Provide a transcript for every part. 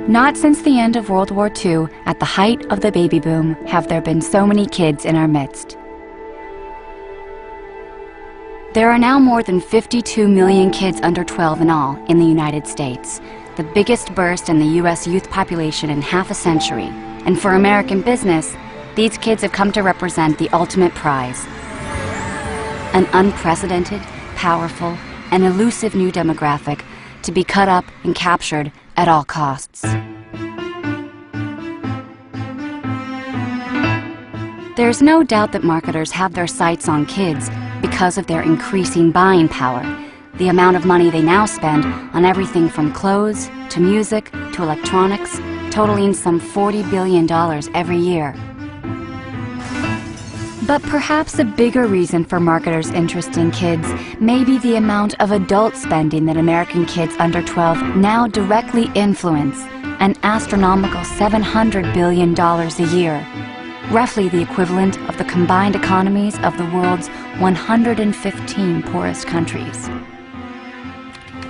Not since the end of World War II, at the height of the baby boom, have there been so many kids in our midst. There are now more than 52 million kids under 12 in all in the United States, the biggest burst in the U.S. youth population in half a century. And for American business, these kids have come to represent the ultimate prize. An unprecedented, powerful, and elusive new demographic to be cut up and captured at all costs. There's no doubt that marketers have their sights on kids because of their increasing buying power, the amount of money they now spend on everything from clothes to music to electronics, totaling some $40 billion every year. But perhaps a bigger reason for marketers' interest in kids may be the amount of adult spending that American kids under 12 now directly influence, an astronomical $700 billion a year, roughly the equivalent of the combined economies of the world's 115 poorest countries.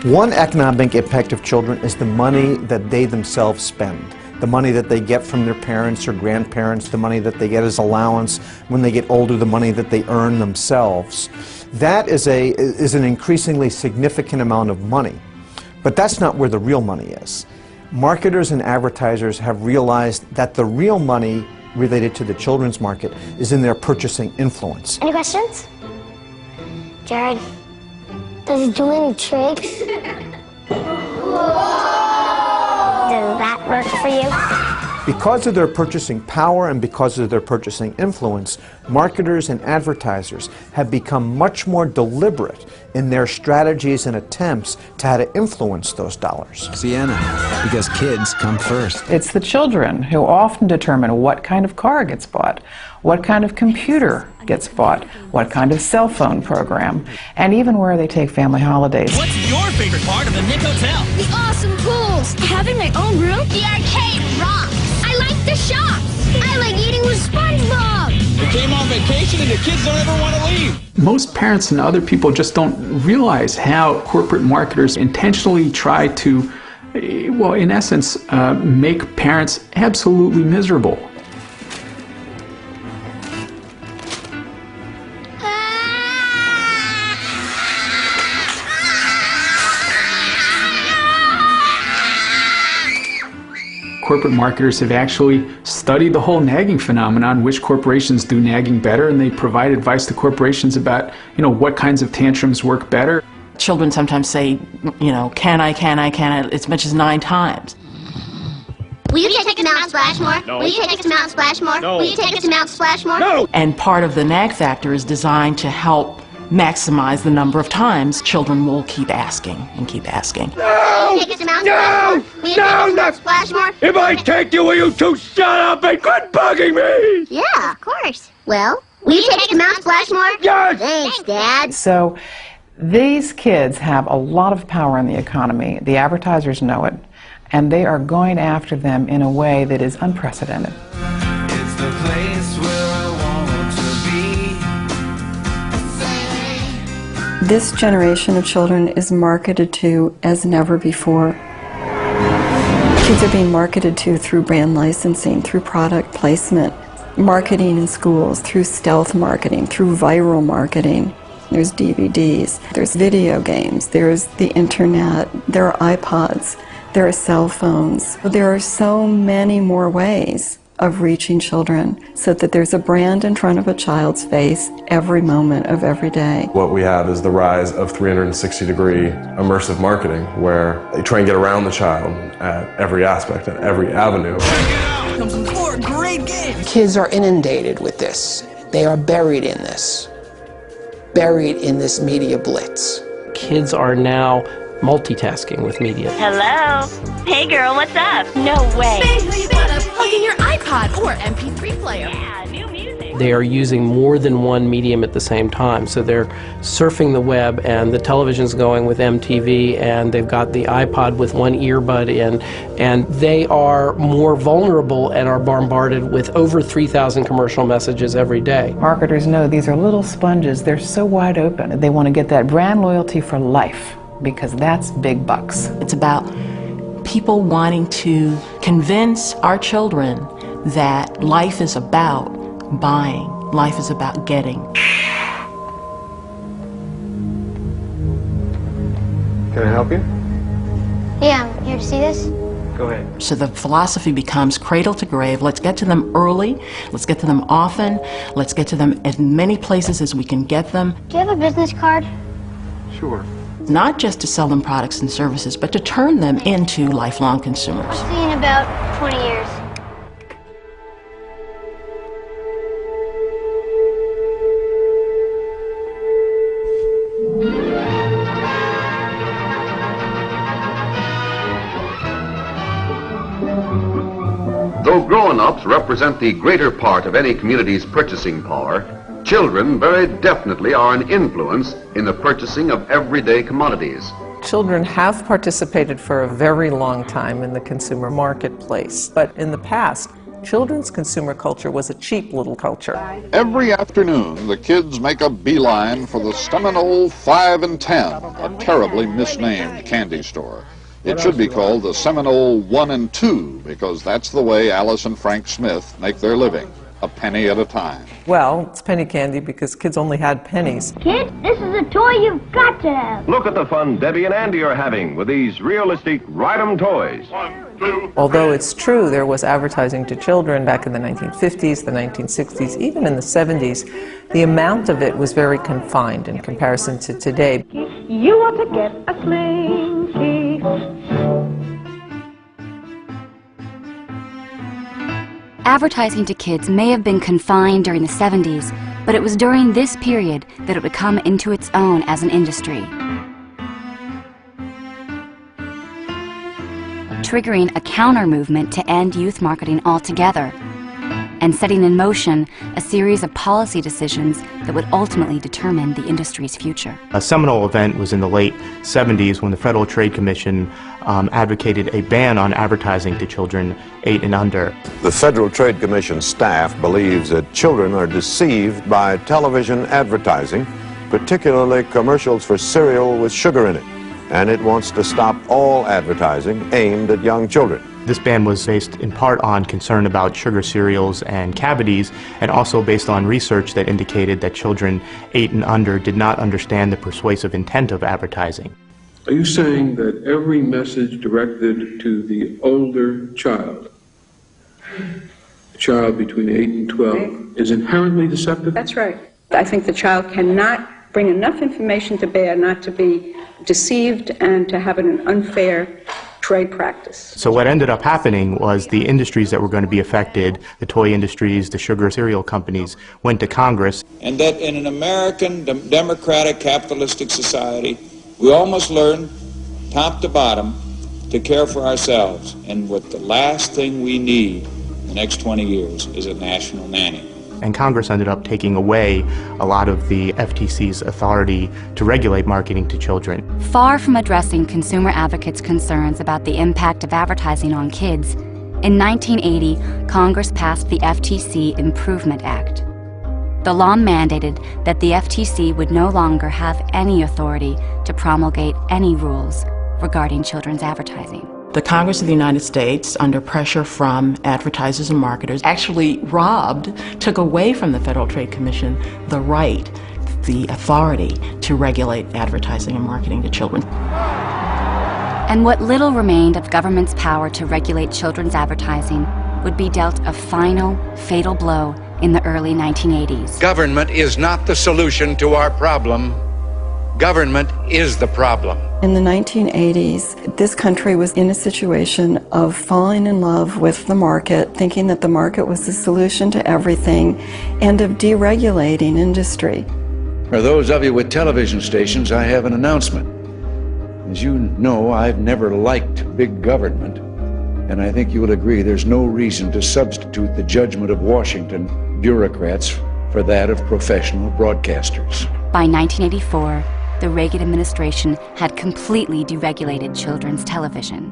One economic impact of children is the money that they themselves spend. The money that they get from their parents or grandparents, the money that they get as allowance when they get older, the money that they earn themselves. That is an increasingly significant amount of money. But that's not where the real money is. Marketers and advertisers have realized that the real money related to the children's market is in their purchasing influence. Any questions? Jared, does it do any tricks? Does that work for you? Because of their purchasing power and because of their purchasing influence, marketers and advertisers have become much more deliberate in their strategies and attempts to how to influence those dollars. Sienna, because kids come first. It's the children who often determine what kind of car gets bought, what kind of computer gets bought, what kind of cell phone program, and even where they take family holidays. What's your favorite part of the Nick Hotel? The awesome pools, having my own room, the arcade rocks. I like the shops. I like eating with SpongeBob. We came on vacation and the kids don't ever want to leave. Most parents and other people just don't realize how corporate marketers intentionally try to, well, in essence, make parents absolutely miserable. Corporate marketers have actually studied the whole nagging phenomenon, which corporations do nagging better, and they provide advice to corporations about, what kinds of tantrums work better. Children sometimes say, can I, as much as 9 times. Will you take us to Mount Splashmore? No. Will you take us to Mount Splashmore? No. Will you take us to Mount Splashmore? No! And part of the nag factor is designed to help maximize the number of times children will keep asking and keep asking. No! Will you take us to Mount No! Splashmore? Will you take us to Mount Splashmore? If I take you, will you two shut up and quit bugging me? Yeah, of course. Well, will you take us to Mount Splashmore? Yes! Thanks, Dad. So these kids have a lot of power in the economy. The advertisers know it, and they are going after them in a way that is unprecedented. It's the place where I want to be. This generation of children is marketed to as never before. Kids are being marketed to through brand licensing, through product placement, marketing in schools, through stealth marketing, through viral marketing. There's DVDs, there's video games, there's the internet, there are iPods, there are cell phones. There are so many more ways of reaching children so that there's a brand in front of a child's face every moment of every day. What we have is the rise of 360-degree immersive marketing, where they try and get around the child at every aspect, at every avenue. Some more great games. Kids are inundated with this. They are buried in this media blitz. Kids are now multitasking with media. Hello? Hey girl, what's up? No way. Plug in your iPod or MP3 player. Yeah, new music. They are using more than one medium at the same time. So they're surfing the web, and the television's going with MTV, and they've got the iPod with one earbud in, and they are more vulnerable and are bombarded with over 3,000 commercial messages every day. Marketers know these are little sponges. They're so wide open. They want to get that brand loyalty for life, because that's big bucks. It's about people wanting to convince our children that life is about buying, life is about getting. Can I help you? Yeah, I'm here to see this. Go ahead. So the philosophy becomes cradle to grave. Let's get to them early, let's get to them often, let's get to them as many places as we can get them. Do you have a business card? Sure. Not just to sell them products and services, but to turn them into lifelong consumers. I'll see you in about 20 years. Though grown-ups represent the greater part of any community's purchasing power, children very definitely are an influence in the purchasing of everyday commodities. Children have participated for a very long time in the consumer marketplace, but in the past, children's consumer culture was a cheap little culture. Every afternoon, the kids make a beeline for the Seminole 5 and 10, a terribly misnamed candy store. It should be called the Seminole 1 and 2, because that's the way Alice and Frank Smith make their living, a penny at a time. Well, it's penny candy because kids only had pennies. Kid, this is a toy you've got to have. Look at the fun Debbie and Andy are having with these realistic Ride-'em toys. Although it's true there was advertising to children back in the 1950s, the 1960s, even in the 70s, the amount of it was very confined in comparison to today. You want to get a slinky. Advertising to kids may have been confined during the 70s, but it was during this period that it would come into its own as an industry, triggering a counter-movement to end youth marketing altogether, and setting in motion a series of policy decisions that would ultimately determine the industry's future. A seminal event was in the late 70s when the Federal Trade Commission advocated a ban on advertising to children 8 and under. The Federal Trade Commission staff believes that children are deceived by television advertising, particularly commercials for cereal with sugar in it, and it wants to stop all advertising aimed at young children. This ban was based in part on concern about sugar cereals and cavities, and also based on research that indicated that children 8 and under did not understand the persuasive intent of advertising. Are you saying that every message directed to the older child, a child between 8 and 12, is inherently deceptive? That's right. I think the child cannot bring enough information to bear not to be deceived and to have an unfair trade practice. So what ended up happening was the industries that were going to be affected, the toy industries, the sugar cereal companies, went to Congress. And that in an American democratic capitalistic society, we all must learn, top to bottom, to care for ourselves. And what the last thing we need in the next 20 years is a national nanny. And Congress ended up taking away a lot of the FTC's authority to regulate marketing to children. Far from addressing consumer advocates' concerns about the impact of advertising on kids, in 1980, Congress passed the FTC Improvement Act. The law mandated that the FTC would no longer have any authority to promulgate any rules regarding children's advertising. The Congress of the United States, under pressure from advertisers and marketers, actually took away from the Federal Trade Commission the right, the authority to regulate advertising and marketing to children. And what little remained of government's power to regulate children's advertising would be dealt a final, fatal blow in the early 1980s. Government is not the solution to our problem. Government is the problem. In the 1980s, this country was in a situation of falling in love with the market, thinking that the market was the solution to everything, and of deregulating industry. For those of you with television stations, I have an announcement. As you know, I've never liked big government, and I think you will agree there's no reason to substitute the judgment of Washington bureaucrats for that of professional broadcasters. By 1984, the Reagan administration had completely deregulated children's television.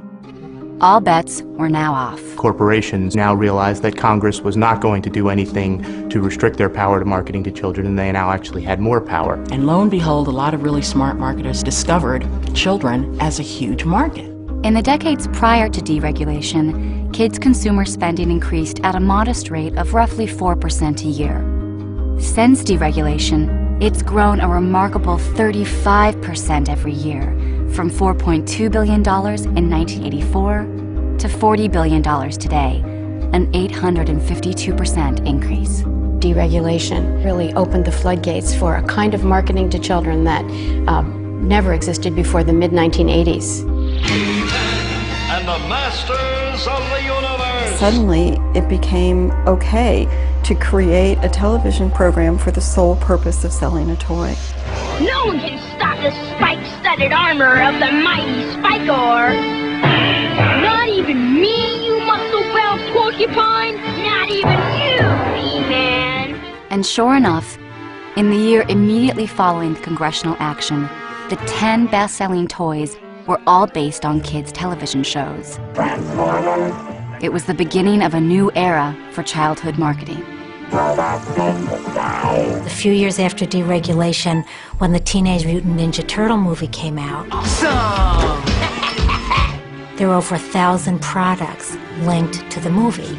All bets were now off. Corporations now realized that Congress was not going to do anything to restrict their power to marketing to children, and they now actually had more power. And lo and behold, a lot of really smart marketers discovered children as a huge market. In the decades prior to deregulation, kids' consumer spending increased at a modest rate of roughly 4% a year. Since deregulation, it's grown a remarkable 35% every year, from $4.2 billion in 1984 to $40 billion today, an 852% increase. Deregulation really opened the floodgates for a kind of marketing to children that never existed before the mid-1980s. And the masters of the universe. Suddenly, it became okay to create a television program for the sole purpose of selling a toy. No one can stop the spike-studded armor of the mighty Spikor. Not even me, you muscle-bound porcupine. Not even you, He-Man. And sure enough, in the year immediately following the congressional action, the 10 best-selling toys were all based on kids' television shows. It was the beginning of a new era for childhood marketing. A few years after deregulation, when the Teenage Mutant Ninja Turtle movie came out, awesome! There were over 1,000 products linked to the movie.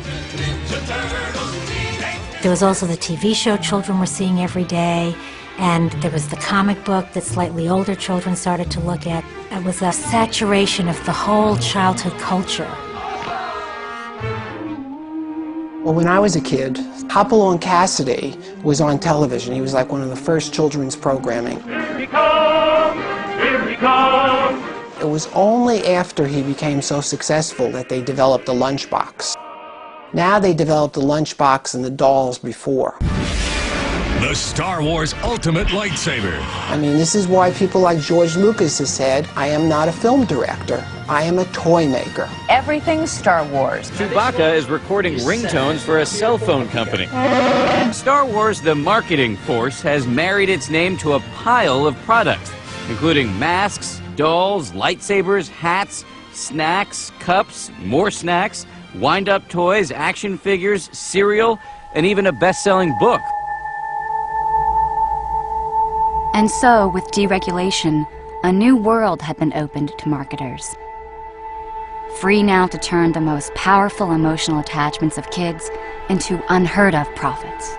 There was also the TV show children were seeing every day, and there was the comic book that slightly older children started to look at. It was a saturation of the whole childhood culture. Well, when I was a kid, Hopalong Cassidy was on television. He was like one of the first children's programming. Here he comes! Here he comes! It was only after he became so successful that they developed the lunchbox. Now they developed the lunchbox and the dolls before. The Star Wars Ultimate Lightsaber. I mean, this is why people like George Lucas has said, I am not a film director, I am a toy maker. Everything's Star Wars. Chewbacca is recording ringtones for a cell phone company. Star Wars, the marketing force, has married its name to a pile of products, including masks, dolls, lightsabers, hats, snacks, cups, more snacks, wind-up toys, action figures, cereal, and even a best-selling book. And so, with deregulation, a new world had been opened to marketers. Free now to turn the most powerful emotional attachments of kids into unheard-of profits.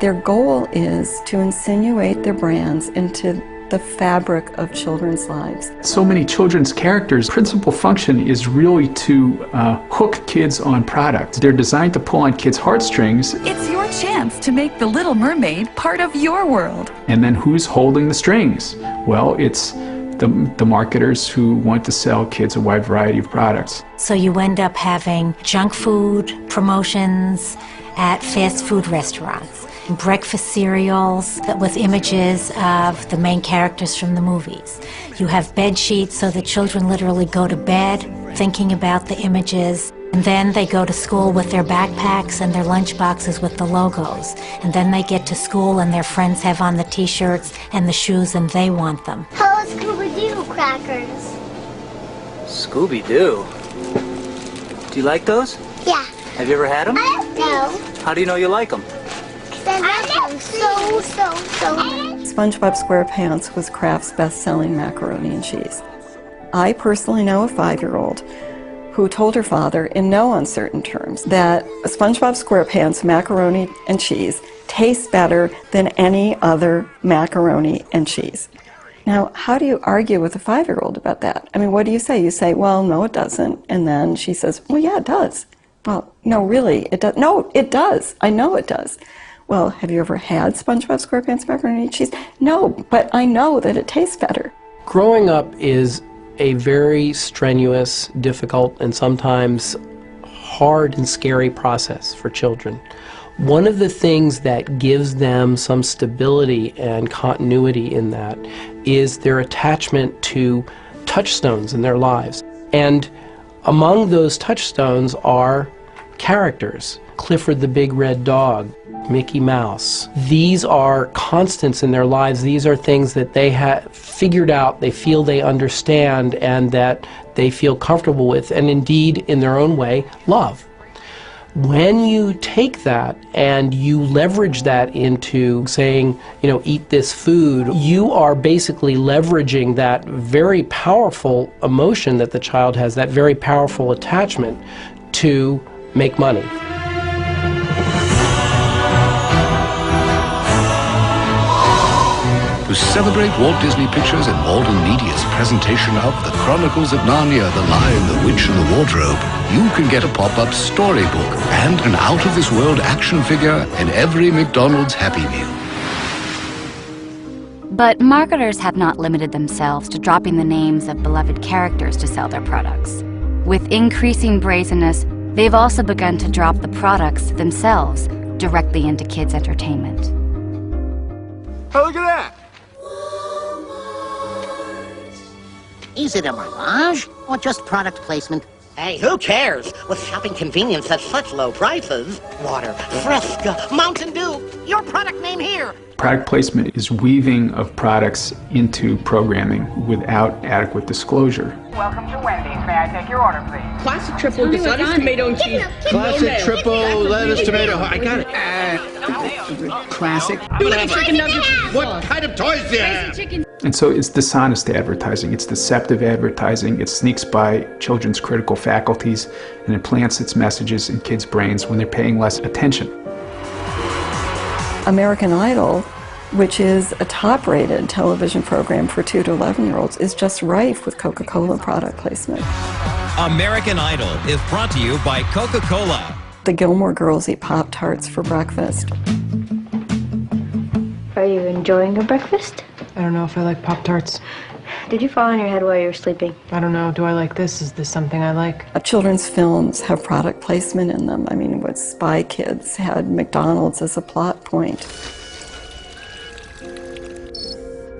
Their goal is to insinuate their brands into the fabric of children's lives. So many children's characters' principal function is really to hook kids on products. They're designed to pull on kids' heartstrings. It's your chance to make The Little Mermaid part of your world. And then who's holding the strings? Well, it's the marketers who want to sell kids a wide variety of products. So you end up having junk food promotions at fast food restaurants, breakfast cereals with images of the main characters from the movies. You have bed sheets so that children literally go to bed thinking about the images. And then they go to school with their backpacks and their lunch boxes with the logos. And then they get to school and their friends have on the t-shirts and the shoes and they want them. Hello, Scooby-Doo crackers. Scooby-Doo? Do you like those? Yeah. Have you ever had them? No. How do you know you like them? I love them so much. SpongeBob SquarePants was Kraft's best-selling macaroni and cheese. I personally know a 5-year-old who told her father in no uncertain terms that SpongeBob SquarePants macaroni and cheese tastes better than any other macaroni and cheese. Now, how do you argue with a 5-year-old about that? I mean, what do you say? You say, well, no, it doesn't. And then she says, well, yeah, it does. Well, no, really, it does. No, it does. I know it does. Well, have you ever had SpongeBob SquarePants macaroni and cheese? No, but I know that it tastes better. Growing up is a very strenuous, difficult, and sometimes hard and scary process for children. One of the things that gives them some stability and continuity in that is their attachment to touchstones in their lives. And among those touchstones are characters. Clifford the Big Red Dog, Mickey Mouse. These are constants in their lives. These are things that they have figured out, they feel they understand, and that they feel comfortable with, and indeed, in their own way, love. When you take that and you leverage that into saying, eat this food, you are basically leveraging that very powerful emotion that the child has, that very powerful attachment to make money. To celebrate Walt Disney Pictures and Walden Media's presentation of The Chronicles of Narnia, The Lion, the Witch, and the Wardrobe, you can get a pop-up storybook and an out-of-this-world action figure in every McDonald's Happy Meal. But marketers have not limited themselves to dropping the names of beloved characters to sell their products. With increasing brazenness, they've also begun to drop the products themselves directly into kids' entertainment. Oh, look at that! Is it a mirage or just product placement? Hey, who cares? With shopping convenience at such low prices. Water, Fresca, Mountain Dew, your product name here. Product placement is weaving of products into programming without adequate disclosure. Welcome to Wendy's. May I take your order, please? Classic triple lettuce, tomato, and cheese. Classic triple lettuce, tomato. I got it. Classic. Chicken nuggets. What kind of toys do you have? And so it's dishonest advertising, it's deceptive advertising, it sneaks by children's critical faculties and implants its messages in kids' brains when they're paying less attention. American Idol, which is a top-rated television program for 2 to 11-year-olds, is just rife with Coca-Cola product placement. American Idol is brought to you by Coca-Cola. The Gilmore Girls eat Pop-Tarts for breakfast. Are you enjoying your breakfast? I don't know if I like Pop-Tarts. Did you fall on your head while you were sleeping? I don't know. Do I like this? Is this something I like? Children's films have product placement in them. I mean, what Spy Kids had McDonald's as a plot point.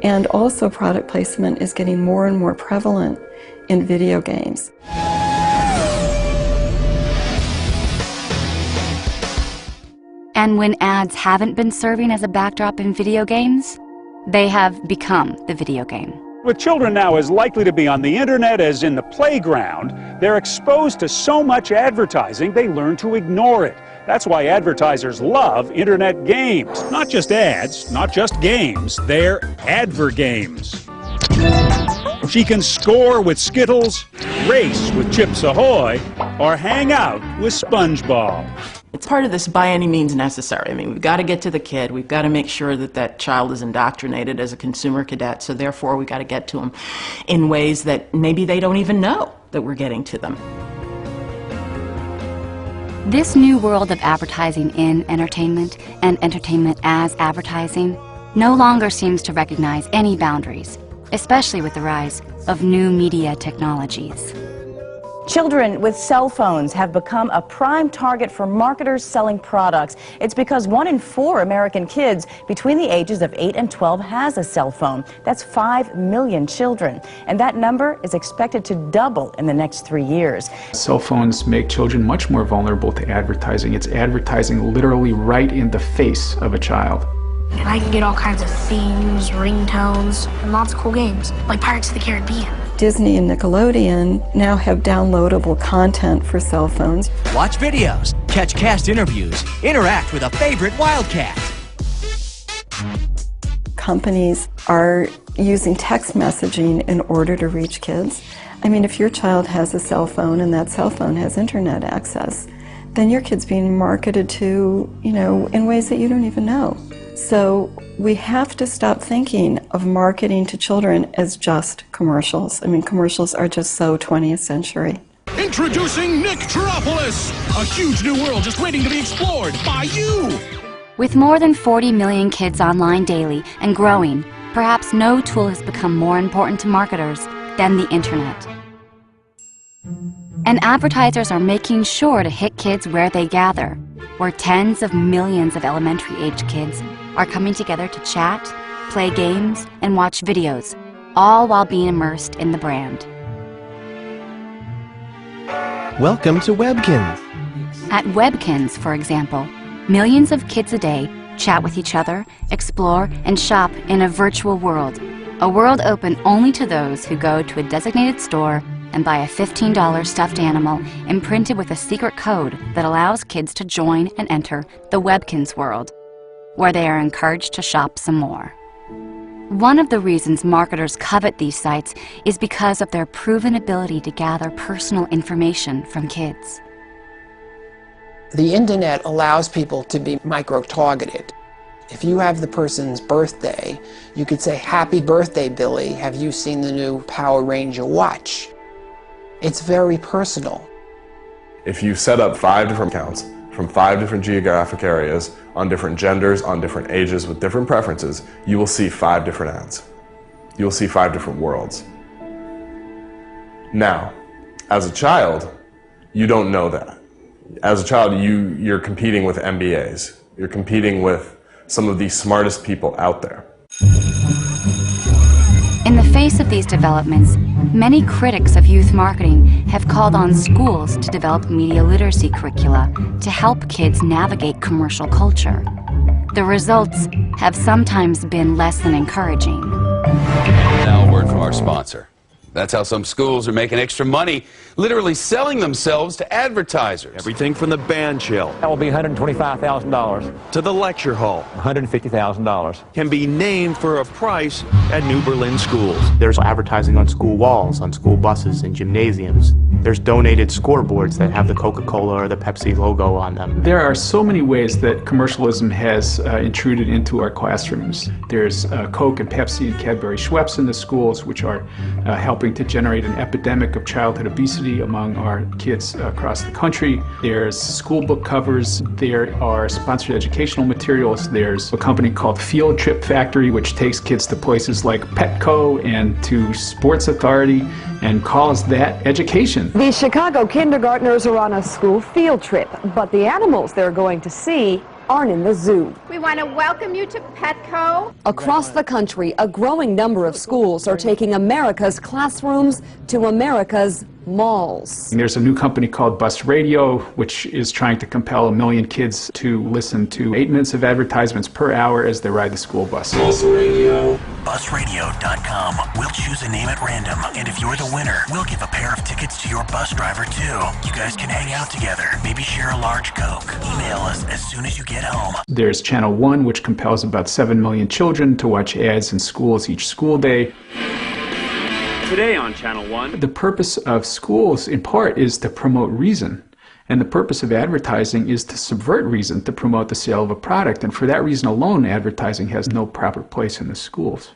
And also product placement is getting more and more prevalent in video games. And when ads haven't been serving as a backdrop in video games, they have become the video game. With children now as likely to be on the internet as in the playground, they're exposed to so much advertising they learn to ignore it. That's why advertisers love internet games. Not just ads, not just games, they're adver-games. She can score with Skittles, race with Chips Ahoy, or hang out with SpongeBob. It's part of this by any means necessary. I mean, we've got to get to the kid. We've got to make sure that that child is indoctrinated as a consumer cadet, so therefore we've got to get to them in ways that maybe they don't even know that we're getting to them. This new world of advertising in entertainment and entertainment as advertising no longer seems to recognize any boundaries, especially with the rise of new media technologies. Children with cell phones have become a prime target for marketers selling products. It's because 1 in 4 American kids between the ages of 8 and 12 has a cell phone. That's 5 million children. And that number is expected to double in the next 3 years. Cell phones make children much more vulnerable to advertising. It's advertising literally right in the face of a child. And I can get all kinds of themes, ringtones, and lots of cool games, like Pirates of the Caribbean. Disney and Nickelodeon now have downloadable content for cell phones. Watch videos, catch cast interviews, interact with a favorite Wildcat. Companies are using text messaging in order to reach kids. I mean, if your child has a cell phone and that cell phone has internet access, then your kid's being marketed to, in ways that you don't even know. So we have to stop thinking of marketing to children as just commercials. I mean, commercials are just so 20th century. Introducing Nick Teropoulos, a huge new world just waiting to be explored by you. With more than 40 million kids online daily and growing, perhaps no tool has become more important to marketers than the internet. And advertisers are making sure to hit kids where they gather, where tens of millions of elementary-age kids are coming together to chat, play games, and watch videos, all while being immersed in the brand. Welcome to Webkinz. At Webkinz, for example, millions of kids a day chat with each other, explore, and shop in a virtual world. A world open only to those who go to a designated store and buy a $15 stuffed animal imprinted with a secret code that allows kids to join and enter the Webkinz world, where they are encouraged to shop some more. One of the reasons marketers covet these sites is because of their proven ability to gather personal information from kids. The internet allows people to be micro-targeted. If you have the person's birthday, you could say, "Happy birthday, Billy. Have you seen the new Power Ranger watch?" It's very personal. If you set up 5 different accounts from 5 different geographic areas, on different genders, on different ages, with different preferences, you will see 5 different ads. You will see 5 different worlds. Now, as a child, you don't know that. As a child, you're competing with MBAs. You're competing with some of the smartest people out there. In the face of these developments, many critics of youth marketing have called on schools to develop media literacy curricula to help kids navigate commercial culture. The results have sometimes been less than encouraging. Now a word from our sponsor. That's how some schools are making extra money, literally selling themselves to advertisers. Everything from the band shell. That will be $125,000. To the lecture hall. $150,000. Can be named for a price at New Berlin schools. There's advertising on school walls, on school buses and gymnasiums. There's donated scoreboards that have the Coca-Cola or the Pepsi logo on them. There are so many ways that commercialism has intruded into our classrooms. There's Coke and Pepsi and Cadbury Schweppes in the schools, which are helping to generate an epidemic of childhood obesity among our kids across the country. There's school book covers. There are sponsored educational materials. There's a company called Field Trip Factory, which takes kids to places like Petco and to Sports Authority and calls that education. These Chicago kindergartners are on a school field trip, but the animals they're going to see aren't in the zoo. We want to welcome you to Petco. Across the country, a growing number of schools are taking America's classrooms to America's malls. There's a new company called Bus Radio, which is trying to compel 1 million kids to listen to 8 minutes of advertisements per hour as they ride the school bus. Bus Radio. Busradio.com. We'll choose a name at random, and if you're the winner, we'll give a pair of tickets to your bus driver too. You guys can hang out together, maybe share a large Coke. Email us as soon as you get home. There's Channel 1, which compels about 7 million children to watch ads in schools each school day. Today on Channel 1. The purpose of schools, in part, is to promote reason. And the purpose of advertising is to subvert reason, to promote the sale of a product. And for that reason alone, advertising has no proper place in the schools.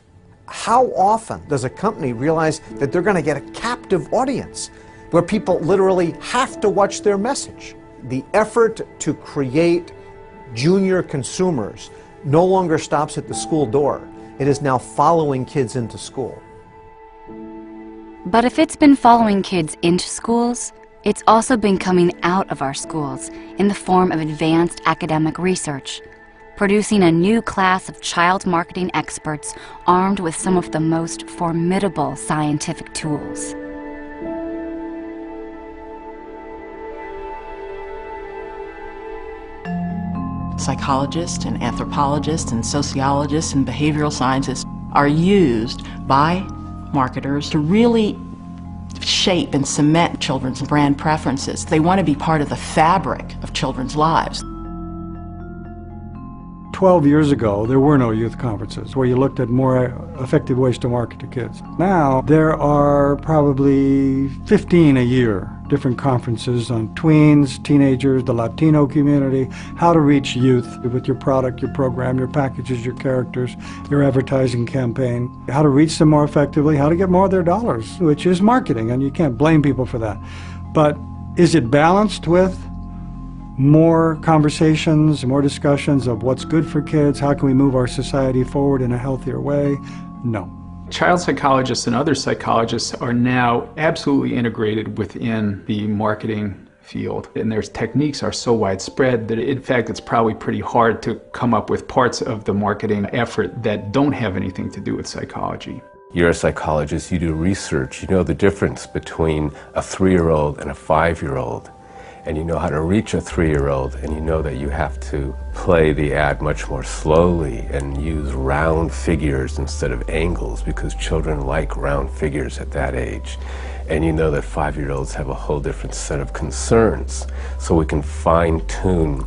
How often does a company realize that they're going to get a captive audience where people literally have to watch their message? The effort to create junior consumers no longer stops at the school door. It is now following kids into school. But if it's been following kids into schools, it's also been coming out of our schools in the form of advanced academic research, producing a new class of child marketing experts armed with some of the most formidable scientific tools. Psychologists and anthropologists and sociologists and behavioral scientists are used by marketers to really shape and cement children's brand preferences. They want to be part of the fabric of children's lives. 12 years ago, there were no youth conferences where you looked at more effective ways to market to kids. Now, there are probably 15 a year, different conferences on tweens, teenagers, the Latino community, how to reach youth with your product, your program, your packages, your characters, your advertising campaign, how to reach them more effectively, how to get more of their dollars, which is marketing, and you can't blame people for that. But is it balanced with more conversations, more discussions of what's good for kids, how can we move our society forward in a healthier way? No. Child psychologists and other psychologists are now absolutely integrated within the marketing field. And their techniques are so widespread that in fact it's probably pretty hard to come up with parts of the marketing effort that don't have anything to do with psychology. You're a psychologist, you do research, you know the difference between a 3-year-old and a 5-year-old. And you know how to reach a 3-year-old, and you know that you have to play the ad much more slowly and use round figures instead of angles, because children like round figures at that age. And you know that 5-year-olds have a whole different set of concerns, so we can fine-tune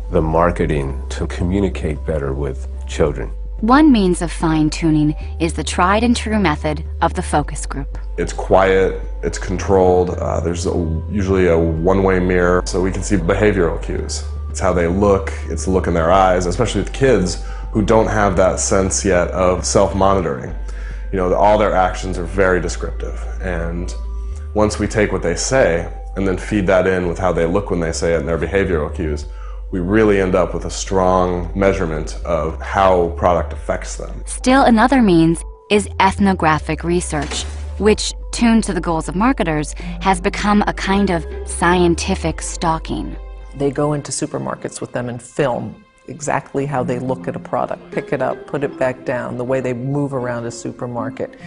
the marketing to communicate better with children. One means of fine-tuning is the tried and true method of the focus group. It's quiet, it's controlled, there's usually a one-way mirror, so we can see behavioral cues. It's how they look, it's the look in their eyes, especially with kids who don't have that sense yet of self-monitoring. You know, all their actions are very descriptive, and once we take what they say and then feed that in with how they look when they say it and their behavioral cues, we really end up with a strong measurement of how product affects them. Still another means is ethnographic research, which, tuned to the goals of marketers, has become a kind of scientific stalking. They go into supermarkets with them and film exactly how they look at a product, pick it up, put it back down, the way they move around a supermarket.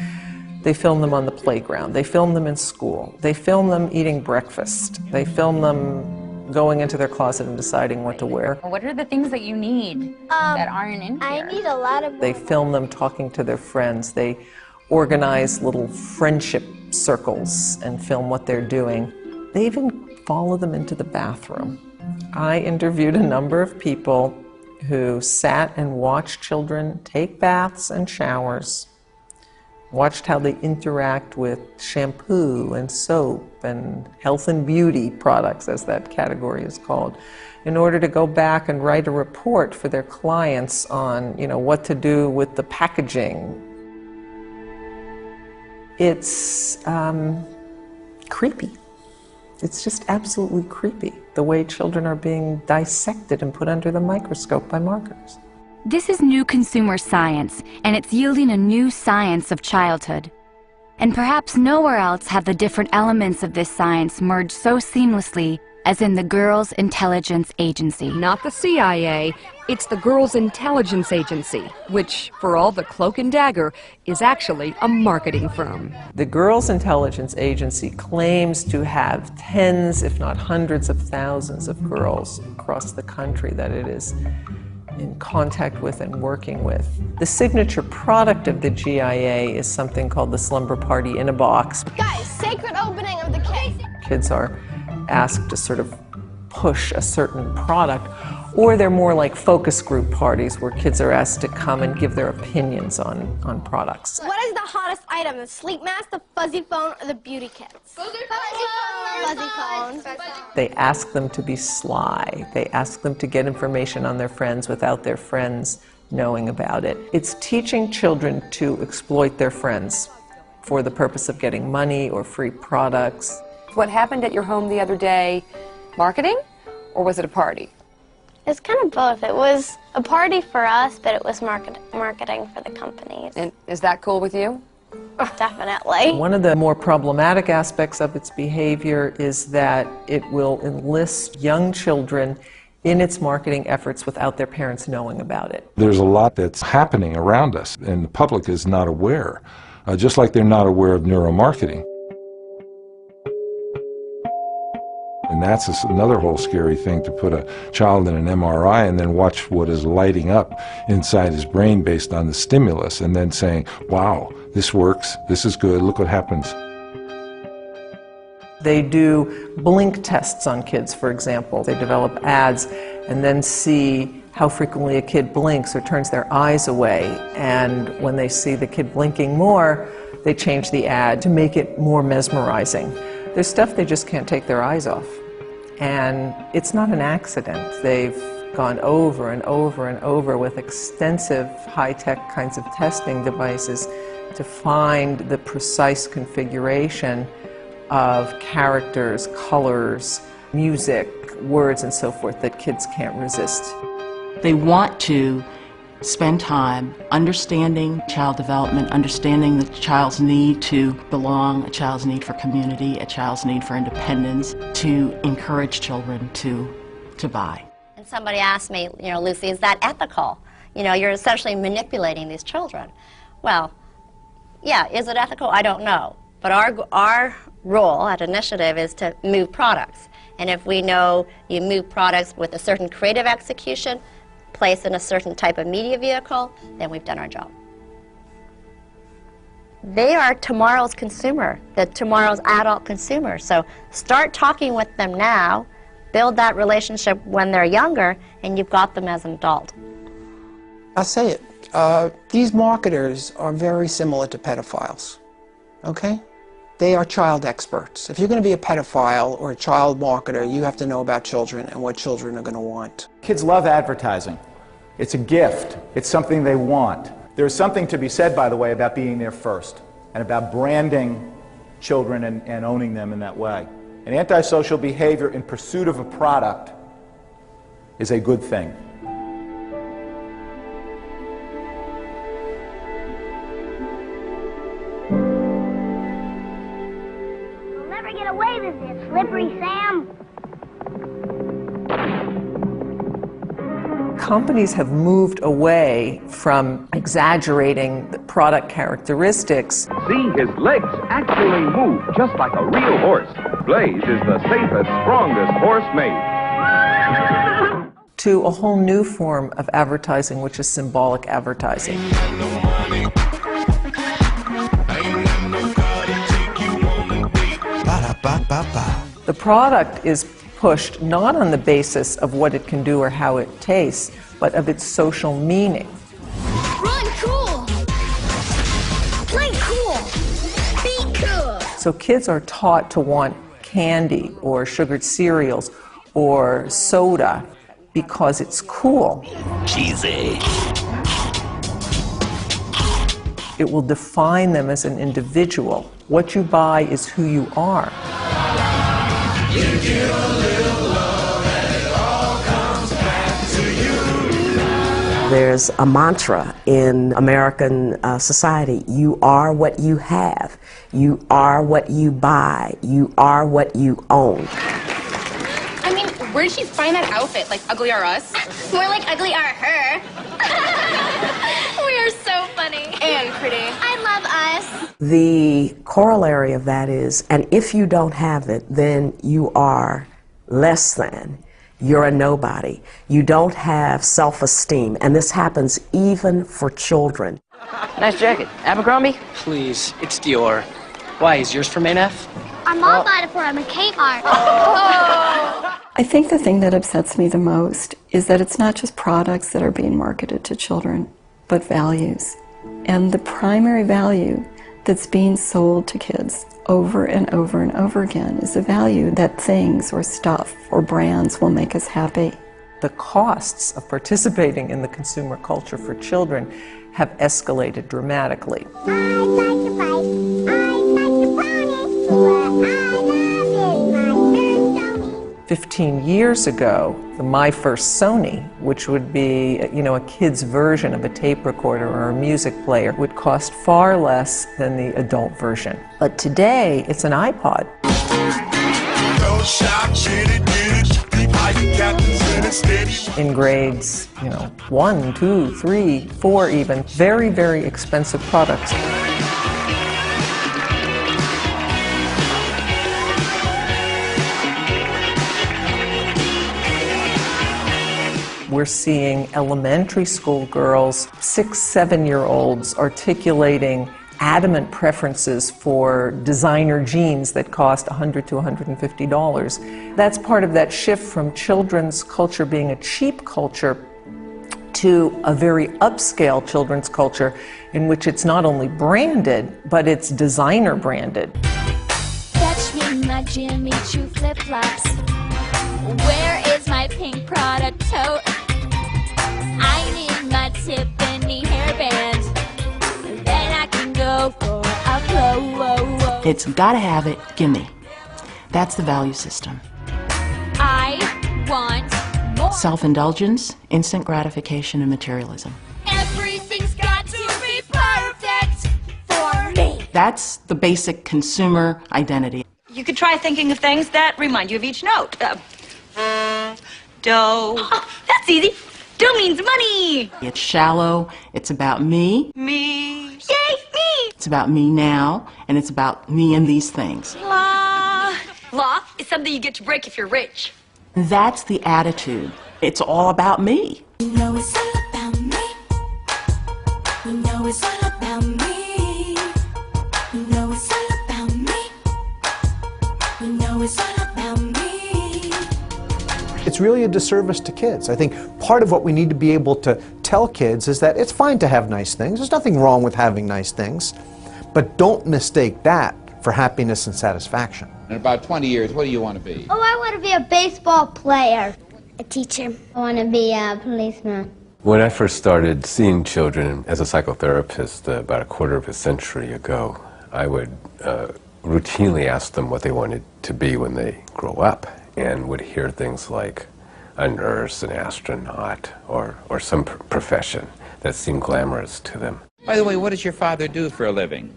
They film them on the playground, they film them in school, they film them eating breakfast, they film them going into their closet and deciding what to wear. What are the things that you need that aren't in here? I need a lot of... They film them talking to their friends. They organize little friendship circles and film what they're doing. They even follow them into the bathroom. I interviewed a number of people who sat and watched children take baths and showers, watched how they interact with shampoo and soap and health and beauty products, as that category is called, in order to go back and write a report for their clients on, you know, what to do with the packaging. It's creepy. It's just absolutely creepy, the way children are being dissected and put under the microscope by marketers. This is new consumer science, and it's yielding a new science of childhood. And perhaps nowhere else have the different elements of this science merged so seamlessly as in the Girls' Intelligence Agency. Not the CIA, it's the Girls' Intelligence Agency, which, for all the cloak and dagger, is actually a marketing firm. The Girls' Intelligence Agency claims to have tens, if not hundreds of thousands of girls across the country that it is in contact with and working with. The signature product of the GIA is something called the Slumber Party in a Box. Guys, sacred opening of the cake. Kids are asked to sort of push a certain product, or they're more like focus group parties where kids are asked to come and give their opinions on products. What is the hottest item, the sleep mask, the fuzzy phone, or the beauty kits? Fuzzy phone. They ask them to be sly. They ask them to get information on their friends without their friends knowing about it. It's teaching children to exploit their friends for the purpose of getting money or free products. What happened at your home the other day, marketing, or was it a party? It's kind of both. It was a party for us, but it was marketing for the companies. And is that cool with you? Definitely. One of the more problematic aspects of its behavior is that it will enlist young children in its marketing efforts without their parents knowing about it. There's a lot that's happening around us, and the public is not aware, just like they're not aware of neuromarketing. And that's another whole scary thing, to put a child in an MRI and then watch what is lighting up inside his brain based on the stimulus, and then saying, wow, this works, this is good, look what happens. They do blink tests on kids, for example. They develop ads and then see how frequently a kid blinks or turns their eyes away. And when they see the kid blinking more, they change the ad to make it more mesmerizing. There's stuff they just can't take their eyes off. And it's not an accident. They've gone over and over and over with extensive high-tech kinds of testing devices to find the precise configuration of characters, colors, music, words, and so forth that kids can't resist. They want to spend time understanding child development, understanding the child's need to belong, a child's need for community, a child's need for independence, to encourage children to buy. And somebody asked me, you know, Lucy, is that ethical? You know, you're essentially manipulating these children. Well, yeah, is it ethical? I don't know. But our role at Initiative is to move products. And if we know you move products with a certain creative execution, placed in a certain type of media vehicle, then we've done our job. They are tomorrow's consumer, tomorrow's adult consumer. So start talking with them now, build that relationship when they're younger, and you've got them as an adult. I'll say it. These marketers are very similar to pedophiles, okay? They are child experts. If you're going to be a pedophile or a child marketer, you have to know about children and what children are going to want. Kids love advertising. It's a gift. It's something they want. There's something to be said, by the way, about being there first and about branding children and owning them in that way. And antisocial behavior in pursuit of a product is a good thing. You'll never get away with this, Slippery Sam. Companies have moved away from exaggerating the product characteristics. See, his legs actually move just like a real horse. Blaze is the safest, strongest horse made. To a whole new form of advertising, which is symbolic advertising. The product is pushed not on the basis of what it can do or how it tastes, but of its social meaning. Run cool! Play cool! Be cool! So kids are taught to want candy or sugared cereals or soda because it's cool. Cheesy. It will define them as an individual. What you buy is who you are. You give a little love and it all comes back to you. There's a mantra in American society: you are what you have, you are what you buy, you are what you own. I mean, where did she find that outfit? Like Ugly Are Us? More like Ugly Are Her. We are so funny. And pretty. I love us. The corollary of that is, and if you don't have it, then you are less than. You're a nobody. You don't have self-esteem, and this happens even for children. Nice jacket. Abercrombie? Please, it's Dior. Why, is yours from ANF? Our mom bought it for him at Kmart. I think the thing that upsets me the most is that it's not just products that are being marketed to children, but values. And the primary value that's being sold to kids over and over and over again is the value that things or stuff or brands will make us happy. The costs of participating in the consumer culture for children have escalated dramatically. I'd like to fight. I'd like to brownie. I love it. My first Sony. 15 years ago, the My First Sony, which would be, a kid's version of a tape recorder or a music player, would cost far less than the adult version. But today, it's an iPod. In grades, 1, 2, 3, 4 even, very, very expensive products. We're seeing elementary school girls, 6, 7-year-olds articulating adamant preferences for designer jeans that cost $100 to $150. That's part of that shift from children's culture being a cheap culture to a very upscale children's culture in which it's not only branded, but it's designer branded. Fetch me my Jimmy Choo flip-flops. Where is my pink Prada tote? I need my Tiffany hairband. Then I can go for a blow. It's gotta have it, gimme. That's the value system. I want more. Self-indulgence, instant gratification, and materialism. And That's the basic consumer identity. You could try thinking of things that remind you of each note. Do. Oh, that's easy. Do means money. It's shallow. It's about me. Me. Yay, me. It's about me now, and it's about me and these things. La. Law is something you get to break if you're rich. That's the attitude. It's all about me. You know it's all about me. You know it's all about me. You know it's all about me. You know it's all about me. It's really a disservice to kids. I think part of what we need to be able to tell kids is that it's fine to have nice things. There's nothing wrong with having nice things. But don't mistake that for happiness and satisfaction. In about 20 years, what do you want to be? Oh, I want to be a baseball player. A teacher. I want to be a policeman. When I first started seeing children as a psychotherapist about a quarter of a century ago, I would routinely ask them what they wanted to be when they grow up, and would hear things like a nurse, an astronaut, or some profession that seemed glamorous to them. By the way, what does your father do for a living?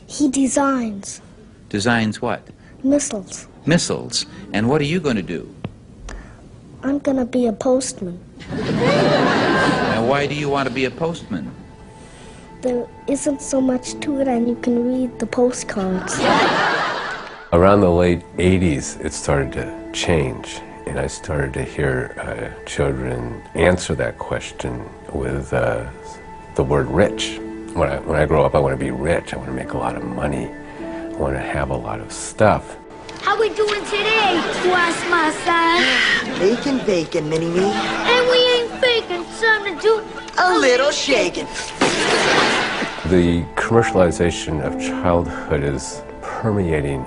He designs Designs what? missiles. Missiles. And what are you going to do? I'm going to be a postman. Now, why do you want to be a postman? There isn't so much to it, and you can read the postcards. Around the late 80s, it started to change, and I started to hear children answer that question with the word rich. When I grow up, I want to be rich. I want to make a lot of money. I want to have a lot of stuff. How we doing today, twice my size? Bacon, bacon, mini-me. And we ain't faking, something to do A little shaking. The commercialization of childhood is permeating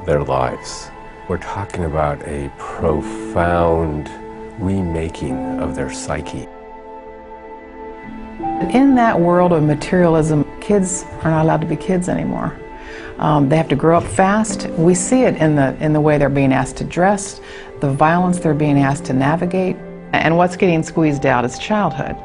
their lives. We're talking about a profound remaking of their psyche. In that world of materialism, kids are not allowed to be kids anymore. They have to grow up fast. We see it in the way they're being asked to dress, the violence they're being asked to navigate, and what's getting squeezed out is childhood.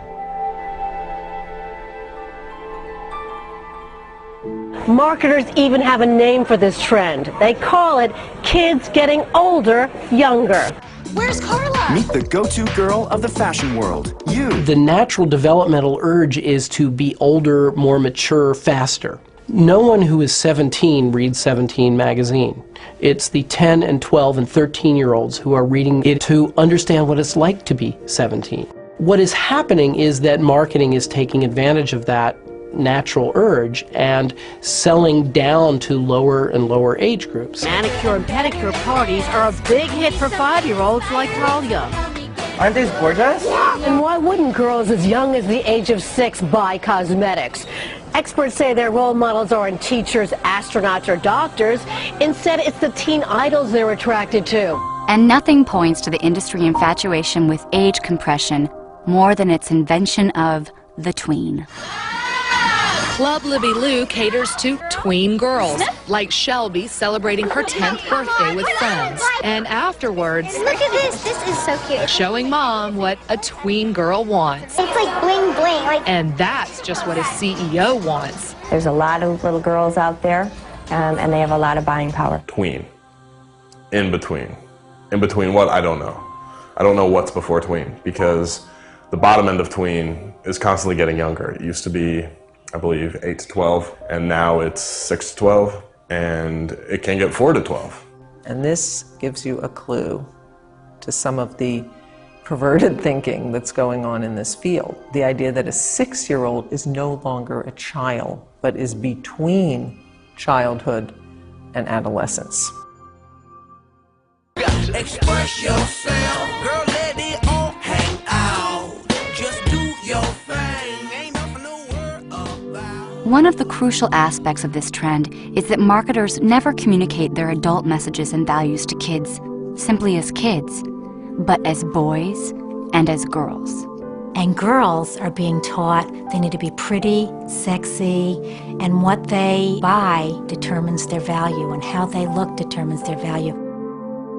Marketers even have a name for this trend. They call it kids getting older, younger. Where's Carla? Meet the go-to girl of the fashion world, you. The natural developmental urge is to be older, more mature, faster. No one who is 17 reads 17 magazine. It's the 10 and 12 and 13-year-olds who are reading it to understand what it's like to be 17. What is happening is that marketing is taking advantage of that natural urge and selling down to lower and lower age groups. Manicure and pedicure parties are a big hit for 5-year-olds like Talia. Aren't these gorgeous? And why wouldn't girls as young as the age of 6 buy cosmetics? Experts say their role models aren't teachers, astronauts, or doctors. Instead, it's the teen idols they're attracted to. And nothing points to the industry infatuation with age compression more than its invention of the tween. Club Libby Lou caters to tween girls, like Shelby celebrating her 10th birthday with friends. And afterwards, Look at this. This is so cute. showing mom what a tween girl wants. It's like bling bling. And that's just what a CEO wants. There's a lot of little girls out there, and they have a lot of buying power. Tween. In between. In between what? I don't know. I don't know what's before tween, because the bottom end of tween is constantly getting younger. It used to be, I believe, 8 to 12, and now it's 6 to 12, and it can get 4 to 12. And this gives you a clue to some of the perverted thinking that's going on in this field. The idea that a 6-year-old is no longer a child, but is between childhood and adolescence. Express yourself, girl, let it all hang out. Just do your thing, ain't nothing to worry about. One of the crucial aspects of this trend is that marketers never communicate their adult messages and values to kids simply as kids, but as boys and as girls. And girls are being taught they need to be pretty, sexy, and what they buy determines their value, and how they look determines their value.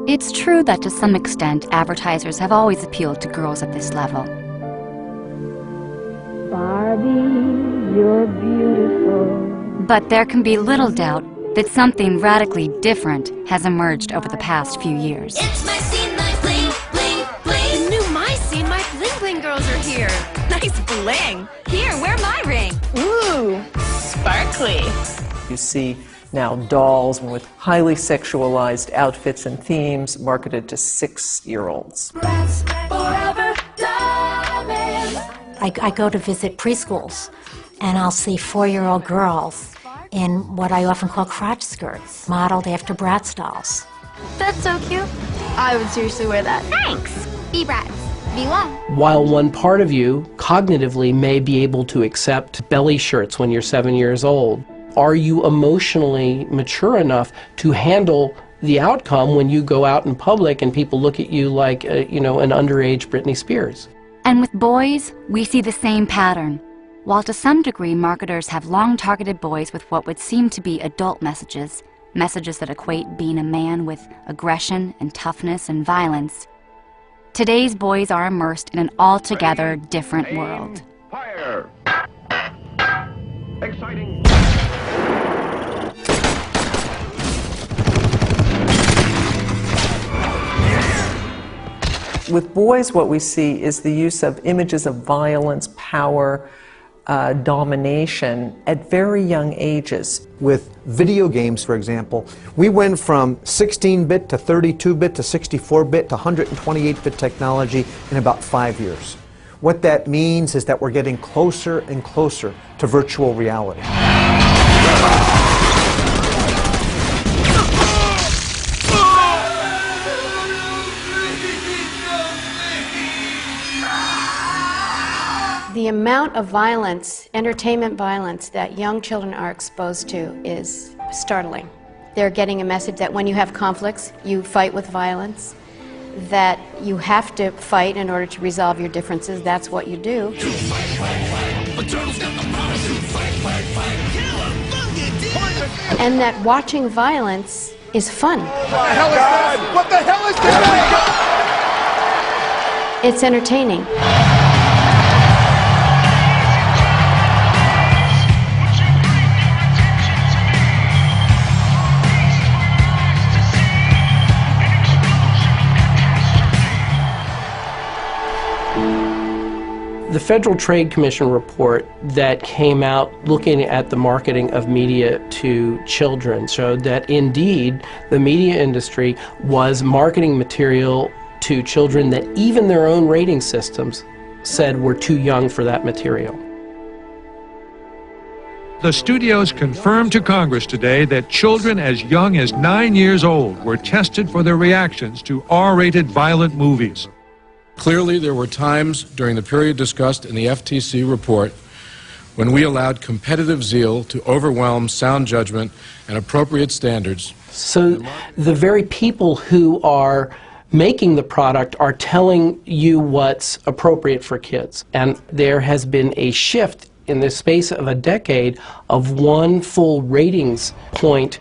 It's true that to some extent, advertisers have always appealed to girls at this level. Barbie, you're beautiful. But there can be little doubt that something radically different has emerged over the past few years. It's my scene, my bling, bling, bling. The new My Scene, My Bling Bling girls are here. Nice bling. Here, wear my ring. Ooh, sparkly. You see now dolls with highly sexualized outfits and themes marketed to 6-year-olds. I go to visit preschools, and I'll see 4-year-old girls in what I often call crotch skirts, modeled after Bratz dolls. That's so cute. I would seriously wear that. Thanks. Be Bratz. Be one. While one part of you cognitively may be able to accept belly shirts when you're 7 years old, are you emotionally mature enough to handle the outcome when you go out in public and people look at you like, an underage Britney Spears? And with boys, we see the same pattern. While to some degree marketers have long targeted boys with what would seem to be adult messages, messages that equate being a man with aggression and toughness and violence, today's boys are immersed in an altogether different world. Fire! Exciting! With boys, what we see is the use of images of violence, power, domination at very young ages. With video games, for example, we went from 16-bit to 32-bit to 64-bit to 128-bit technology in about 5 years. What that means is that we're getting closer and closer to virtual reality. The amount of violence, entertainment violence, that young children are exposed to is startling. They're getting a message that when you have conflicts, you fight with violence, that you have to fight in order to resolve your differences. That's what you do. And that watching violence is fun. What the hell is this? What the hell is this? It's entertaining. The Federal Trade Commission report that came out looking at the marketing of media to children showed that indeed the media industry was marketing material to children that even their own rating systems said were too young for that material. The studios confirmed to Congress today that children as young as 9 years old were tested for their reactions to R-rated violent movies. Clearly, there were times during the period discussed in the FTC report when we allowed competitive zeal to overwhelm sound judgment and appropriate standards. So the very people who are making the product are telling you what's appropriate for kids. And there has been a shift in the space of a decade of one full ratings point.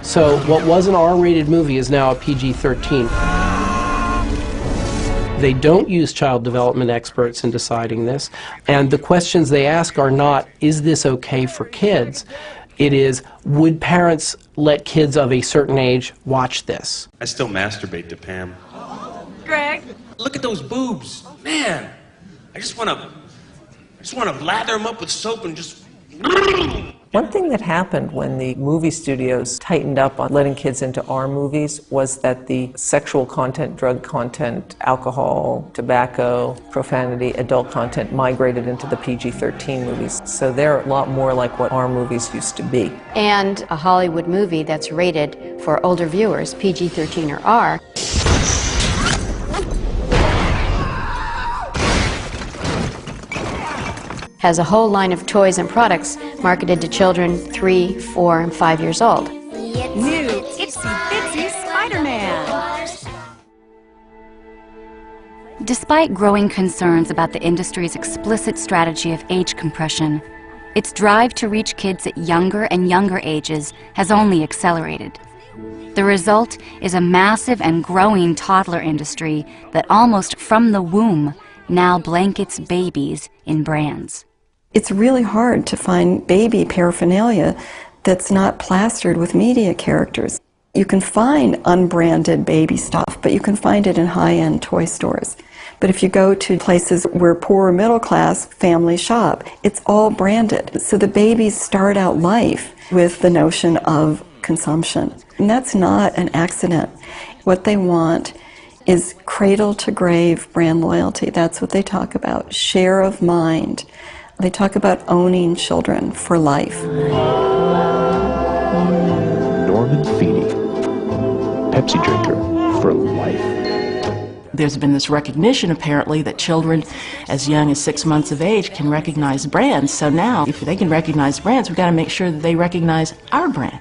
So what was an R-rated movie is now a PG-13. They don't use child development experts in deciding this, and the questions they ask are not, is this okay for kids? It is, would parents let kids of a certain age watch this? I still masturbate to Pam. Greg? Look at those boobs. Man, I just want to lather them up with soap and just... One thing that happened when the movie studios tightened up on letting kids into R movies was that the sexual content, drug content, alcohol, tobacco, profanity, adult content migrated into the PG-13 movies. So they're a lot more like what R movies used to be. And a Hollywood movie that's rated for older viewers, PG-13 or R, has a whole line of toys and products marketed to children 3, 4, and 5 years old. New Itsy Bitsy Spider-Man. Despite growing concerns about the industry's explicit strategy of age compression, its drive to reach kids at younger and younger ages has only accelerated. The result is a massive and growing toddler industry that almost from the womb now blankets babies in brands. It's really hard to find baby paraphernalia that's not plastered with media characters. You can find unbranded baby stuff, but you can find it in high-end toy stores. But if you go to places where poor or middle class families shop, it's all branded. So the babies start out life with the notion of consumption. And that's not an accident. What they want is cradle-to-grave brand loyalty. That's what they talk about, share of mind. They talk about owning children for life. Norman Feeney, Pepsi drinker for life. There's been this recognition, apparently, that children as young as 6 months of age can recognize brands. So now, if they can recognize brands, we've got to make sure that they recognize our brand.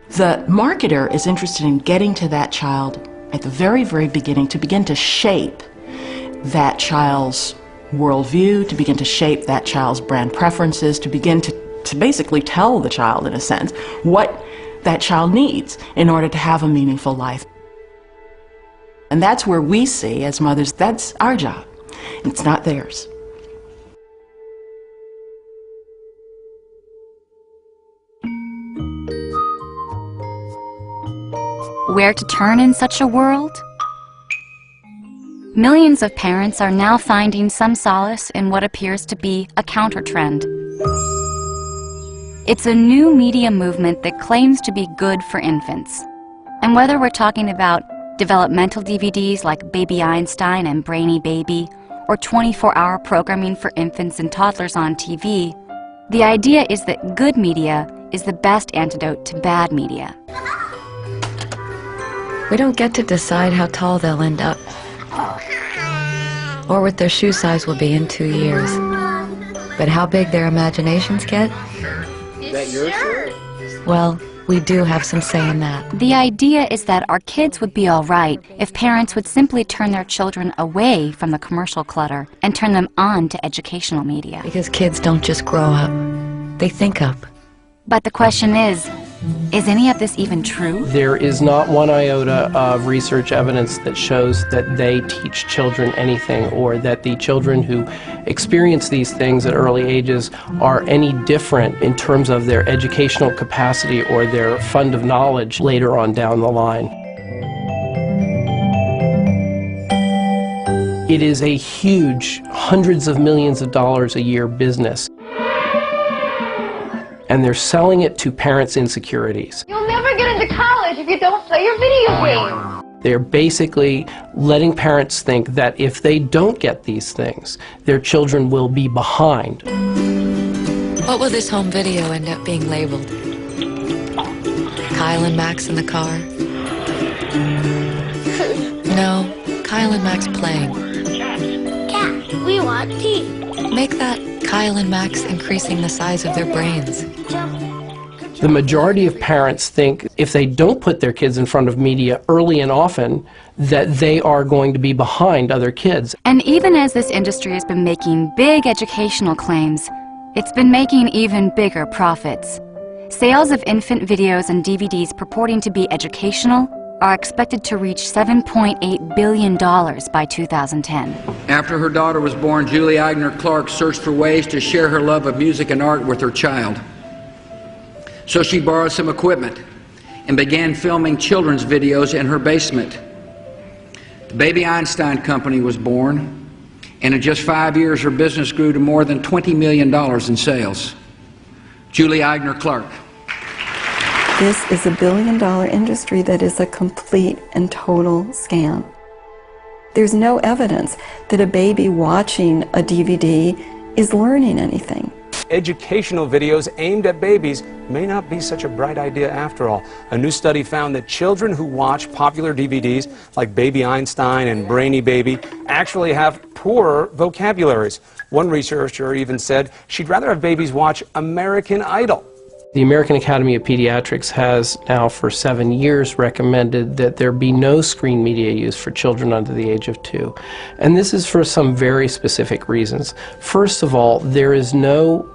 The marketer is interested in getting to that child at the very, very beginning to begin to shape that child's worldview, to begin to shape that child's brand preferences, to begin to basically tell the child, in a sense, what that child needs in order to have a meaningful life. And that's where we see, as mothers, that's our job. It's not theirs. Where to turn in such a world? Millions of parents are now finding some solace in what appears to be a counter-trend. It's a new media movement that claims to be good for infants. And whether we're talking about developmental DVDs like Baby Einstein and Brainy Baby, or 24-hour programming for infants and toddlers on TV, the idea is that good media is the best antidote to bad media. We don't get to decide how tall they'll end up, or what their shoe size will be in 2 years. But how big their imaginations get? Is that your shirt? Well, we do have some say in that. The idea is that our kids would be all right if parents would simply turn their children away from the commercial clutter and turn them on to educational media. Because kids don't just grow up, they think up. But the question is any of this even true? There is not one iota of research evidence that shows that they teach children anything, or that the children who experience these things at early ages are any different in terms of their educational capacity or their fund of knowledge later on down the line. It is a huge, hundreds of millions of dollars a year business. And they're selling it to parents' insecurities. You'll never get into college if you don't play your video game. They're basically letting parents think that if they don't get these things, their children will be behind. What will this home video end up being labeled? Kyle and Max in the car? No, Kyle and Max playing. Cat, we want tea. Make that Kyle and Max increasing the size of their brains. The majority of parents think if they don't put their kids in front of media early and often, that they are going to be behind other kids. And even as this industry has been making big educational claims, it's been making even bigger profits. Sales of infant videos and DVDs purporting to be educational are expected to reach $7.8 billion by 2010. After her daughter was born, Julie Agner Clark searched for ways to share her love of music and art with her child. So she borrowed some equipment and began filming children's videos in her basement. The Baby Einstein Company was born, and in just 5 years her business grew to more than $20 million in sales. Julie Agner Clark. This is a billion-dollar industry that is a complete and total scam. There's no evidence that a baby watching a DVD is learning anything. Educational videos aimed at babies may not be such a bright idea after all. A new study found that children who watch popular DVDs like Baby Einstein and Brainy Baby actually have poorer vocabularies. One researcher even said she'd rather have babies watch American Idol. The American Academy of Pediatrics has now for 7 years recommended that there be no screen media use for children under the age of 2. And this is for some very specific reasons. First of all, there is no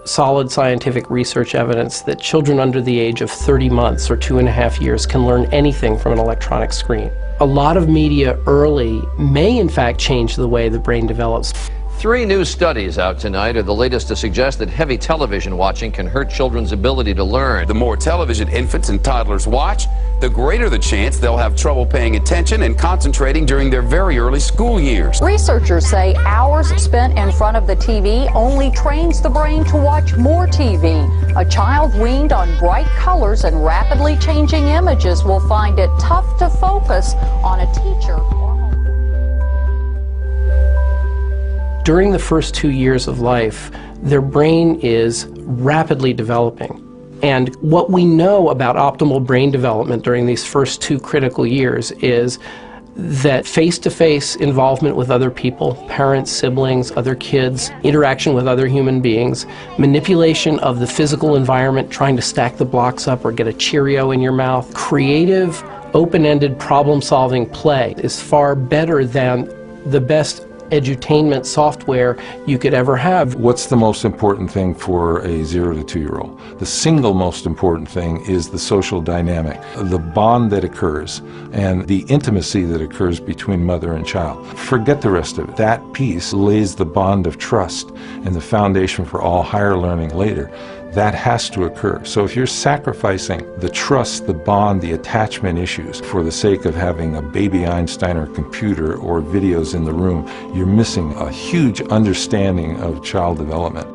solid scientific research evidence that children under the age of 30 months or 2.5 years can learn anything from an electronic screen. A lot of media early may in fact change the way the brain develops. 3 new studies out tonight are the latest to suggest that heavy television watching can hurt children's ability to learn. The more television infants and toddlers watch, the greater the chance they'll have trouble paying attention and concentrating during their very early school years. Researchers say hours spent in front of the TV only trains the brain to watch more TV. A child weaned on bright colors and rapidly changing images will find it tough to focus on a teacher. During the first 2 years of life, their brain is rapidly developing. And what we know about optimal brain development during these first 2 critical years is that face-to-face involvement with other people, parents, siblings, other kids, interaction with other human beings, manipulation of the physical environment, trying to stack the blocks up or get a Cheerio in your mouth, creative, open-ended problem-solving play is far better than the best edutainment software you could ever have. What's the most important thing for a 0 to 2-year-old? The single most important thing is the social dynamic, the bond that occurs, and the intimacy that occurs between mother and child. Forget the rest of it. That piece lays the bond of trust and the foundation for all higher learning later. That has to occur. So if you're sacrificing the trust, the bond, the attachment issues for the sake of having a baby Einstein or computer or videos in the room, you're missing a huge understanding of child development.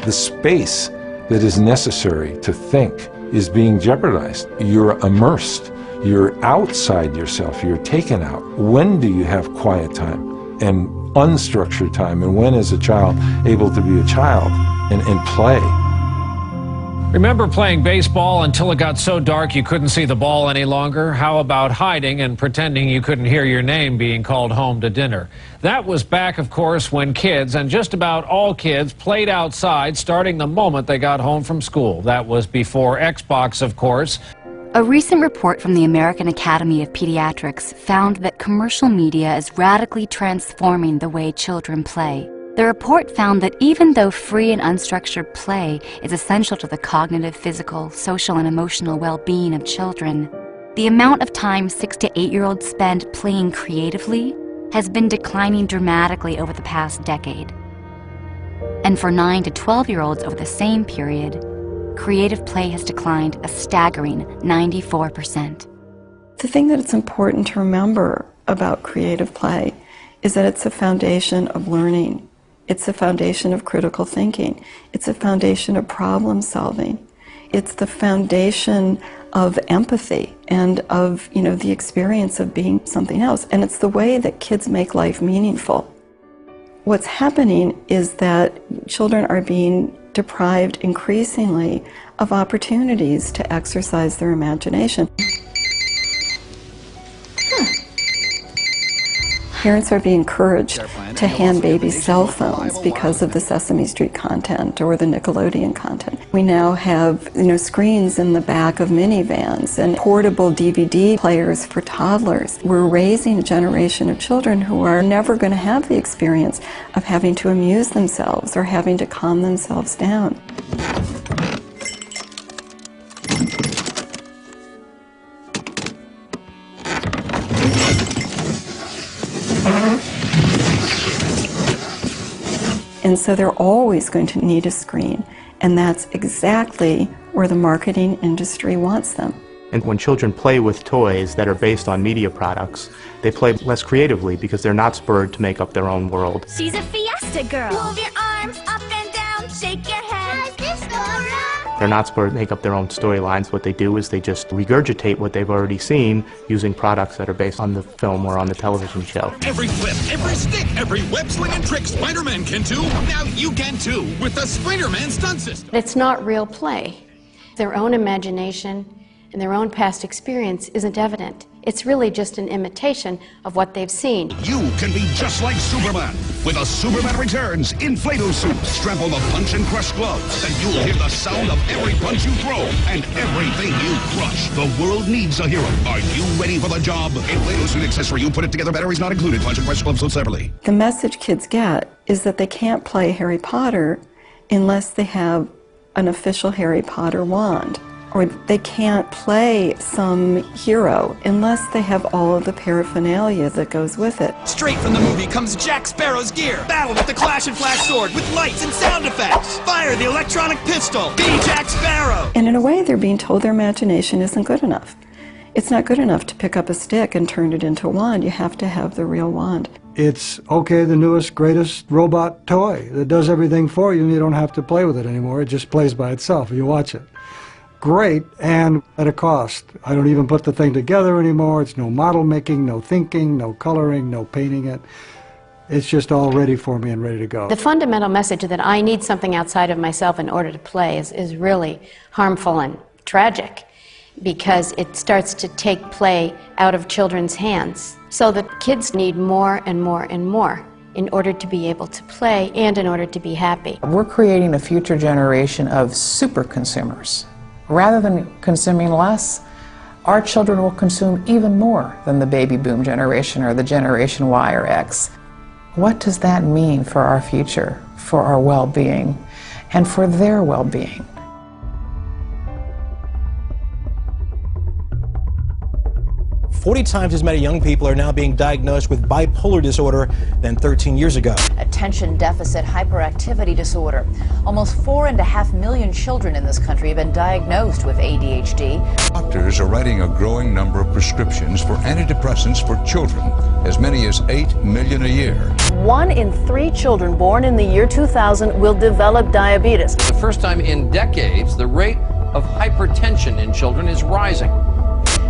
The space that is necessary to think is being jeopardized. You're immersed. You're outside yourself. You're taken out. When do you have quiet time and unstructured time? And when is a child able to be a child and play? Remember playing baseball until it got so dark you couldn't see the ball any longer? How about hiding and pretending you couldn't hear your name being called home to dinner? That was back, of course, when kids, and just about all kids, played outside starting the moment they got home from school. That was before Xbox, of course. A recent report from the American Academy of Pediatrics found that commercial media is radically transforming the way children play. The report found that even though free and unstructured play is essential to the cognitive, physical, social, and emotional well-being of children, the amount of time 6 to 8-year-olds spend playing creatively has been declining dramatically over the past decade. And for 9 to 12-year-olds over the same period, creative play has declined a staggering 94%. The thing that it's important to remember about creative play is that it's a foundation of learning. It's a foundation of critical thinking. It's a foundation of problem solving. It's the foundation of empathy and of, the experience of being something else. And it's the way that kids make life meaningful. What's happening is that children are being deprived increasingly of opportunities to exercise their imagination. Parents are being encouraged to hand babies cell phones because of the Sesame Street content or the Nickelodeon content. We now have, screens in the back of minivans and portable DVD players for toddlers. We're raising a generation of children who are never going to have the experience of having to amuse themselves or having to calm themselves down. And so they're always going to need a screen, and that's exactly where the marketing industry wants them. And when children play with toys that are based on media products, they play less creatively because they're not spurred to make up their own world. She's a fiesta girl. Move your arms up and down, shake your head. How's this, Dora? They're not spurred to make up their own storylines. What they do is they just regurgitate what they've already seen using products that are based on the film or on the television show. Every flip, every stick, every web swinging trick Spider-Man can do, now you can too with the Spider-Man stunt system. It's not real play. Their own imagination and their own past experience isn't evident. It's really just an imitation of what they've seen. You can be just like Superman. With a Superman Returns inflatable suit, strap on the punch and crush gloves, and you'll hear the sound of every punch you throw and everything you crush. The world needs a hero. Are you ready for the job? Inflatable suit accessory, you put it together, batteries not included. Punch and crush gloves sold separately. The message kids get is that they can't play Harry Potter unless they have an official Harry Potter wand. or they can't play some hero unless they have all of the paraphernalia that goes with it. Straight from the movie comes Jack Sparrow's gear. Battle with the Clash and Flash sword with lights and sound effects. Fire the electronic pistol. Be Jack Sparrow. And in a way, they're being told their imagination isn't good enough. It's not good enough to pick up a stick and turn it into a wand. You have to have the real wand. It's, okay, the newest, greatest robot toy that does everything for you, and you don't have to play with it anymore. It just plays by itself. You watch it. Great, and at a cost. I don't even put the thing together anymore. It's no model making, no thinking, no coloring, no painting it. It's just all ready for me and ready to go. The fundamental message that I need something outside of myself in order to play is really harmful and tragic, because it starts to take play out of children's hands. So the kids need more and more and more in order to be able to play and in order to be happy. We're creating a future generation of super consumers. Rather than consuming less, our children will consume even more than the baby boom generation or the Generation Y or X. What does that mean for our future, for our well-being, and for their well-being? 40 times as many young people are now being diagnosed with bipolar disorder than 13 years ago. Attention deficit hyperactivity disorder. Almost 4.5 million children in this country have been diagnosed with ADHD. Doctors are writing a growing number of prescriptions for antidepressants for children, as many as 8 million a year. 1 in 3 children born in the year 2000 will develop diabetes. For the first time in decades, the rate of hypertension in children is rising.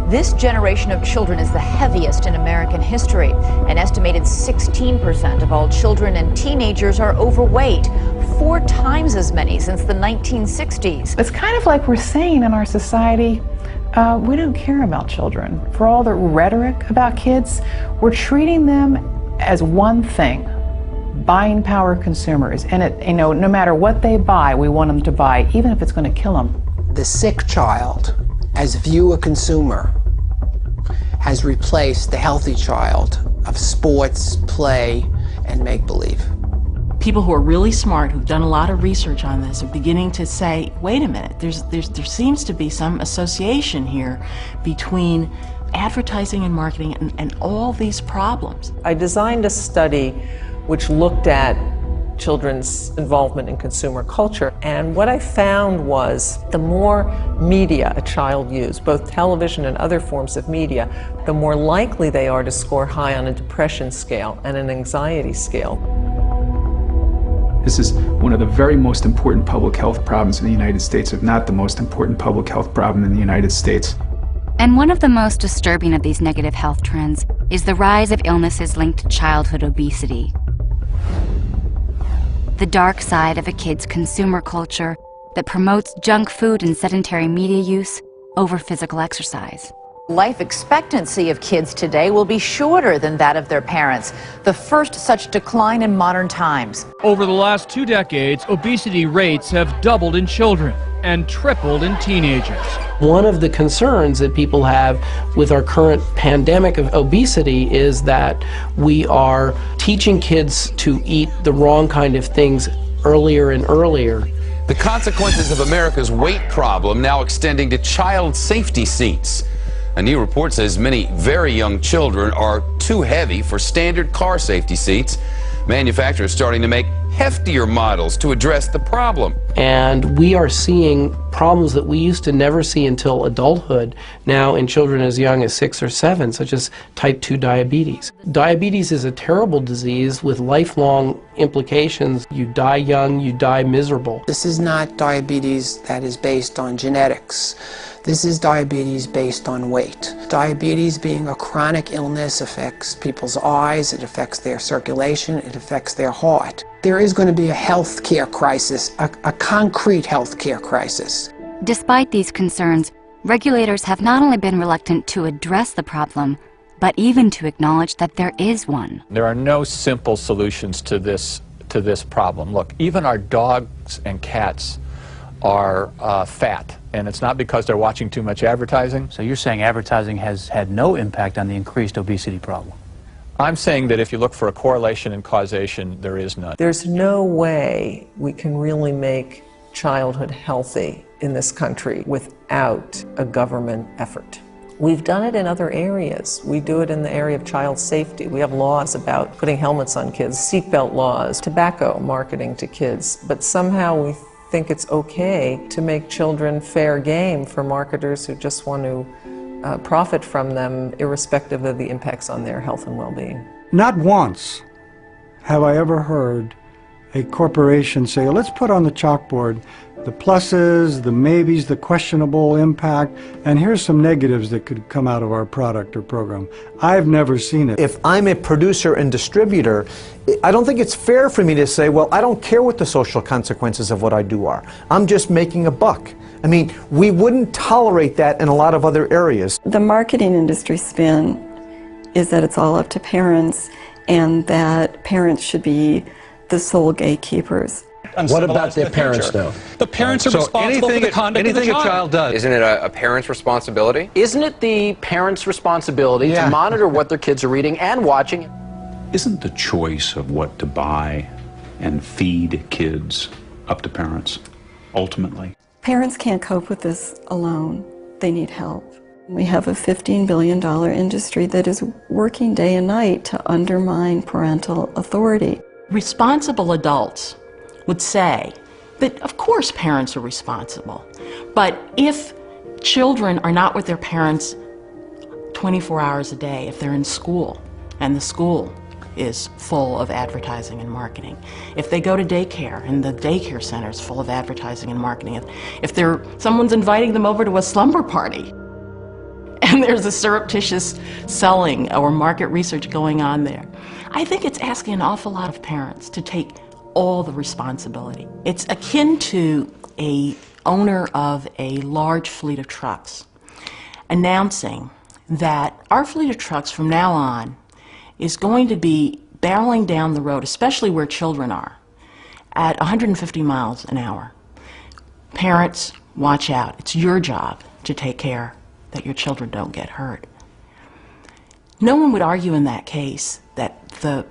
This generation of children is the heaviest in American history. An estimated 16% of all children and teenagers are overweight, 4 times as many since the 1960s. It's kind of like we're saying in our society, we don't care about children. For all the rhetoric about kids, we're treating them as one thing, buying power consumers. And no matter what they buy, we want them to buy, even if it's going to kill them. The sick child, as viewer consumer, has replaced the healthy child of sports, play, and make-believe. People who are really smart, who've done a lot of research on this, are beginning to say, wait a minute, there seems to be some association here between advertising and marketing and all these problems. I designed a study which looked at children's involvement in consumer culture, and what I found was the more media a child used, both television and other forms of media, the more likely they are to score high on a depression scale and an anxiety scale. This is one of the very most important public health problems in the United States, if not the most important public health problem in the United States. And one of the most disturbing of these negative health trends is the rise of illnesses linked to childhood obesity. The dark side of a kid's consumer culture that promotes junk food and sedentary media use over physical exercise. Life expectancy of kids today will be shorter than that of their parents, the first such decline in modern times. Over the last 2 decades, obesity rates have doubled in children and tripled in teenagers. One of the concerns that people have with our current pandemic of obesity is that we are teaching kids to eat the wrong kind of things earlier and earlier. The consequences of America's weight problem now extending to child safety seats. A new report says many very young children are too heavy for standard car safety seats. Manufacturers starting to make heftier models to address the problem. And we are seeing problems that we used to never see until adulthood now in children as young as 6 or 7, such as type 2 diabetes. Diabetes is a terrible disease with lifelong implications. You die young, you die miserable. This is not diabetes that is based on genetics. This is diabetes based on weight. Diabetes, being a chronic illness, affects people's eyes, it affects their circulation, it affects their heart. There is going to be a health care crisis, a concrete health care crisis. Despite these concerns, regulators have not only been reluctant to address the problem, but even to acknowledge that there is one. There are no simple solutions to this problem. Look, even our dogs and cats are fat, and it's not because they're watching too much advertising. So you're saying advertising has had no impact on the increased obesity problem? I'm saying that if you look for a correlation and causation, there is none. There's no way we can really make childhood healthy in this country without a government effort. We've done it in other areas. We do it in the area of child safety. We have laws about putting helmets on kids, seatbelt laws, tobacco marketing to kids, but somehow we think it's okay to make children fair game for marketers who just want to profit from them, irrespective of the impacts on their health and well-being. Not once have I ever heard a corporation say, let's put on the chalkboard the pluses, the maybes, the questionable impact, and here's some negatives that could come out of our product or program. I've never seen it. If I'm a producer and distributor, I don't think it's fair for me to say, well, I don't care what the social consequences of what I do are. I'm just making a buck. I mean, we wouldn't tolerate that in a lot of other areas. The marketing industry spin is that it's all up to parents and that parents should be the sole gatekeepers. What about their parents, though? The parents are responsible for the conduct of the child. Anything a child does. Isn't it a parent's responsibility? Isn't it the parents' responsibility to monitor what their kids are reading and watching? Isn't the choice of what to buy and feed kids up to parents, ultimately? Parents can't cope with this alone. They need help. We have a $15 billion industry that is working day and night to undermine parental authority. Responsible adults would say that of course parents are responsible, but if children are not with their parents 24 hours a day, if they're in school and the school is full of advertising and marketing, if they go to daycare and the daycare center is full of advertising and marketing, if someone's inviting them over to a slumber party and there's a surreptitious selling or market research going on there, I think it's asking an awful lot of parents to take all the responsibility. It's akin to an owner of a large fleet of trucks announcing that our fleet of trucks from now on is going to be barreling down the road, especially where children are, at 150 miles an hour. Parents, watch out. It's your job to take care that your children don't get hurt. No one would argue in that case that the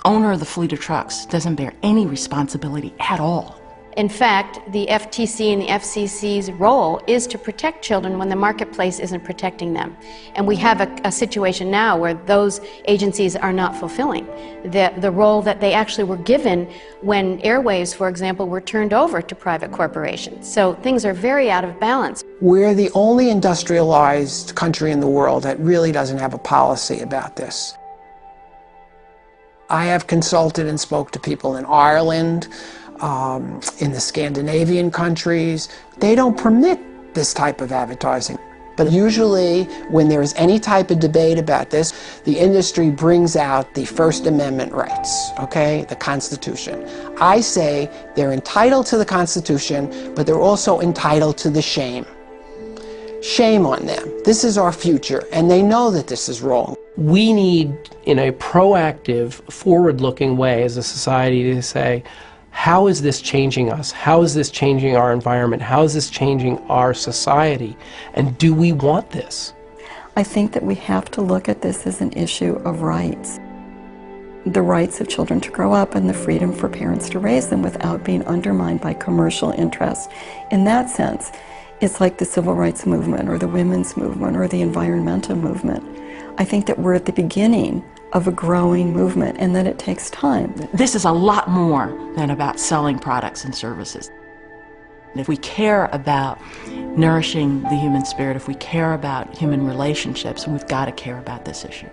owner of the fleet of trucks doesn't bear any responsibility at all. In fact, the FTC and the FCC's role is to protect children when the marketplace isn't protecting them. And we have a situation now where those agencies are not fulfilling the role that they actually were given when airwaves, for example, were turned over to private corporations. So things are very out of balance. We're the only industrialized country in the world that really doesn't have a policy about this. I have consulted and spoke to people in Ireland, in the Scandinavian countries. They don't permit this type of advertising. But usually, when there is any type of debate about this, the industry brings out the First Amendment rights, okay, the Constitution. I say they're entitled to the Constitution, but they're also entitled to the shame. Shame on them. This is our future, and they know that this is wrong. We need, in a proactive, forward-looking way as a society, to say, how is this changing us? How is this changing our environment? How is this changing our society? And do we want this? I think that we have to look at this as an issue of rights. The rights of children to grow up and the freedom for parents to raise them without being undermined by commercial interests. In that sense, it's like the civil rights movement or the women's movement or the environmental movement. I think that we're at the beginning of a growing movement and that it takes time. This is a lot more than about selling products and services. If we care about nourishing the human spirit, if we care about human relationships, we've got to care about this issue.